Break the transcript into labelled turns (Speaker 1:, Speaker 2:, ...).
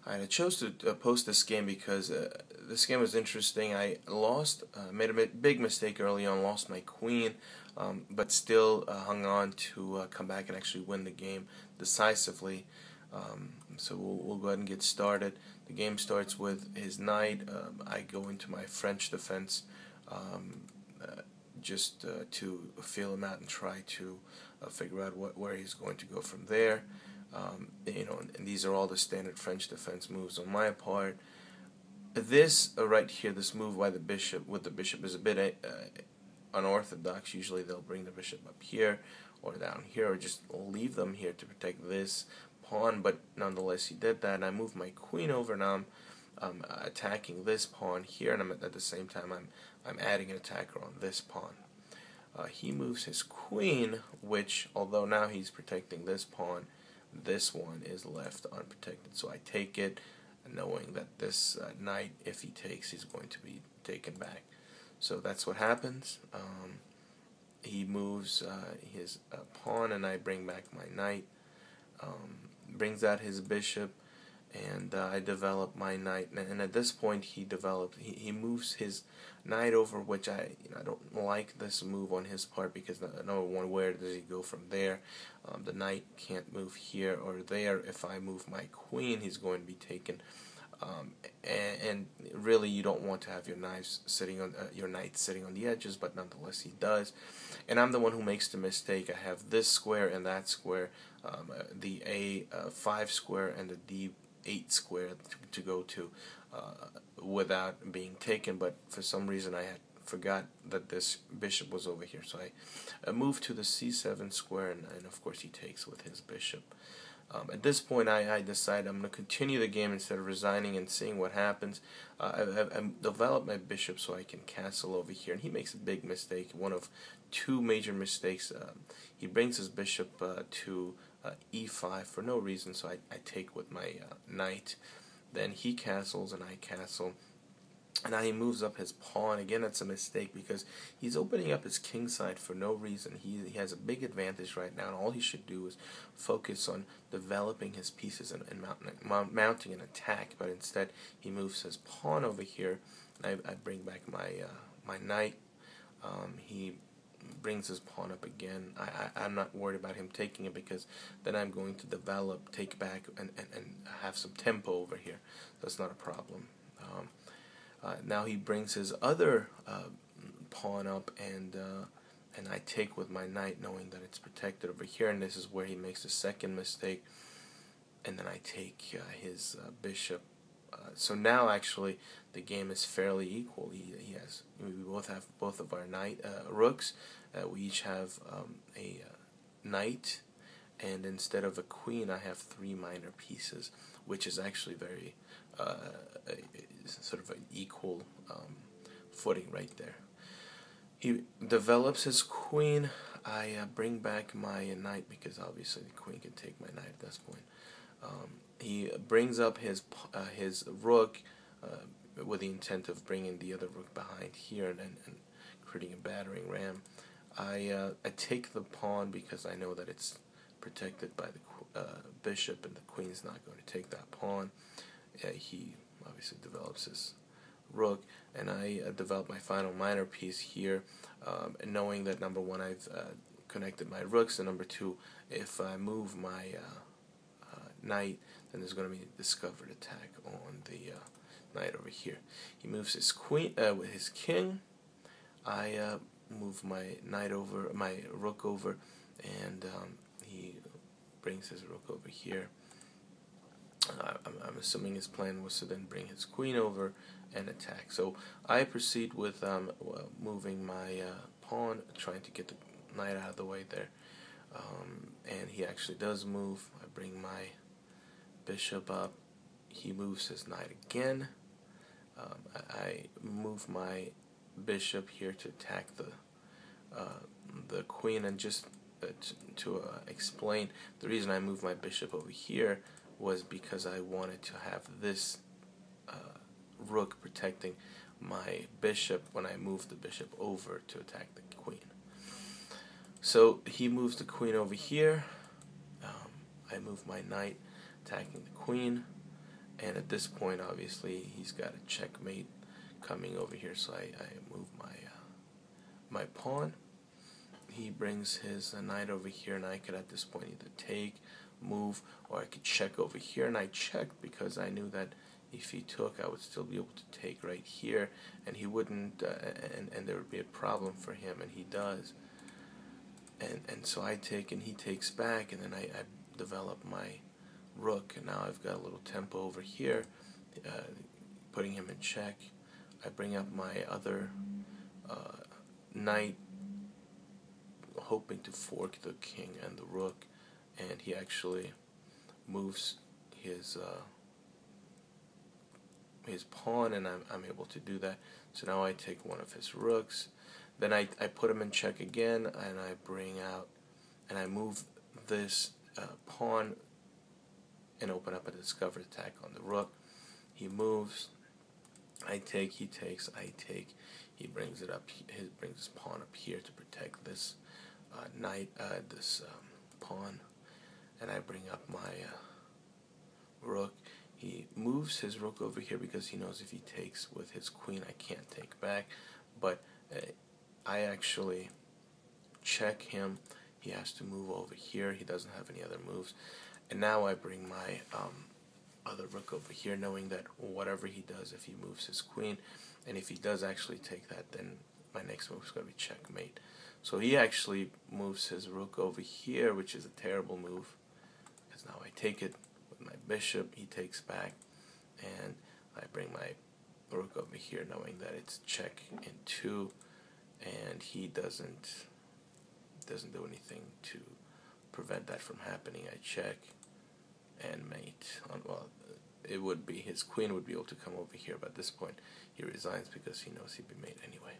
Speaker 1: I chose to post this game because this game was interesting. I lost, made a big mistake early on, lost my queen, but still hung on to come back and actually win the game decisively. So we'll go ahead and get started. The game starts with his knight. I go into my French defense um, just to feel him out and try to figure out where he's going to go from there. And these are all the standard French defense moves on my part. This right here, this move by the bishop with the bishop is a bit unorthodox. Usually they'll bring the bishop up here or down here, or just leave them here to protect this pawn. But nonetheless, he did that, and I moved my queen over. Now I'm attacking this pawn here, and at the same time I'm adding an attacker on this pawn. He moves his queen, which, although now he's protecting this pawn, this one is left unprotected. So I take it, knowing that this knight, if he takes, he's going to be taken back. So that's what happens. He moves his pawn, and I bring back my knight. Brings out his bishop, and I develop my knight. And at this point, he moves his knight over, which I don't like this move on his part, because number one, where does he go from there? The knight can't move here or there. If I move my queen, he's going to be taken. And really, you don't want to have your knights sitting on the edges, but nonetheless he does. And I'm the one who makes the mistake. I have this square and that square, the A5 square and the D8 square to go to without being taken, but for some reason I had forgot that this bishop was over here. So I moved to the C7 square, and of course he takes with his bishop. At this point, I decide I'm going to continue the game instead of resigning and seeing what happens. I developed my bishop so I can castle over here, and he makes a big mistake, one of two major mistakes. He brings his bishop to E5 for no reason, so I take with my knight. Then he castles and I castle. And now he moves up his pawn. Again, that's a mistake because he's opening up his king side for no reason. He has a big advantage right now, and all he should do is focus on developing his pieces and mounting an attack. But instead, he moves his pawn over here. I bring back my knight. He brings his pawn up again. I'm not worried about him taking it, because then I'm going to develop, take back, and have some tempo over here. That's not a problem. Now he brings his other pawn up, and I take with my knight, knowing that it's protected over here. And this is where he makes the second mistake. And then I take his bishop. So now actually the game is fairly equal. We both have both of our rooks. We each have a knight, and instead of a queen, I have three minor pieces, which is actually very sort of an equal footing right there. He develops his queen. I bring back my knight, because obviously the queen can take my knight at this point. He brings up his rook with the intent of bringing the other rook behind here and creating a battering ram. I take the pawn because I know that it's protected by the bishop, and the queen's not going to take that pawn. He obviously develops his rook, and I develop my final minor piece here, knowing that number one, I've connected my rooks, and number two, if I move my knight, then there's going to be a discovered attack on the knight over here. He moves his queen with his king. I move my rook over, and he brings his rook over here. I'm assuming his plan was to then bring his queen over and attack. So I proceed with moving my pawn, trying to get the knight out of the way there. And he actually does move. I bring my bishop up. He moves his knight again. I move my bishop here to attack the queen, and just to explain, the reason I moved my bishop over here was because I wanted to have this rook protecting my bishop when I moved the bishop over to attack the queen. So he moves the queen over here. I move my knight attacking the queen, And at this point, obviously, he's got a checkmate coming over here, so I move my pawn. He brings his knight over here, and I could at this point either take, move, or I could check over here, and I checked because I knew that if he took, I would still be able to take right here, and he wouldn't, and there would be a problem for him, and he does. And so I take, and he takes back, and then I develop my rook, and now I've got a little tempo over here, putting him in check. I bring up my other knight, hoping to fork the king and the rook, and he actually moves his pawn, and I'm able to do that. So now I take one of his rooks, then I put him in check again, and I bring out, and I move this pawn and open up a discovered attack on the rook. He moves, I take, he takes, I take. He brings it up. He brings his pawn up here to protect this pawn, and I bring up my rook. He moves his rook over here because he knows if he takes with his queen, I can't take back. But I actually check him. He has to move over here. He doesn't have any other moves. And now I bring my other rook over here, knowing that whatever he does, if he moves his queen, and if he does actually take that, then my next move is going to be checkmate. So he actually moves his rook over here, which is a terrible move, because now I take it with my bishop. He takes back, and I bring my rook over here, knowing that it's check in 2, and he doesn't do anything to prevent that from happening. I check and mate. Well, it would be his queen would be able to come over here, but at this point he resigns because he knows he'd be mate anyway.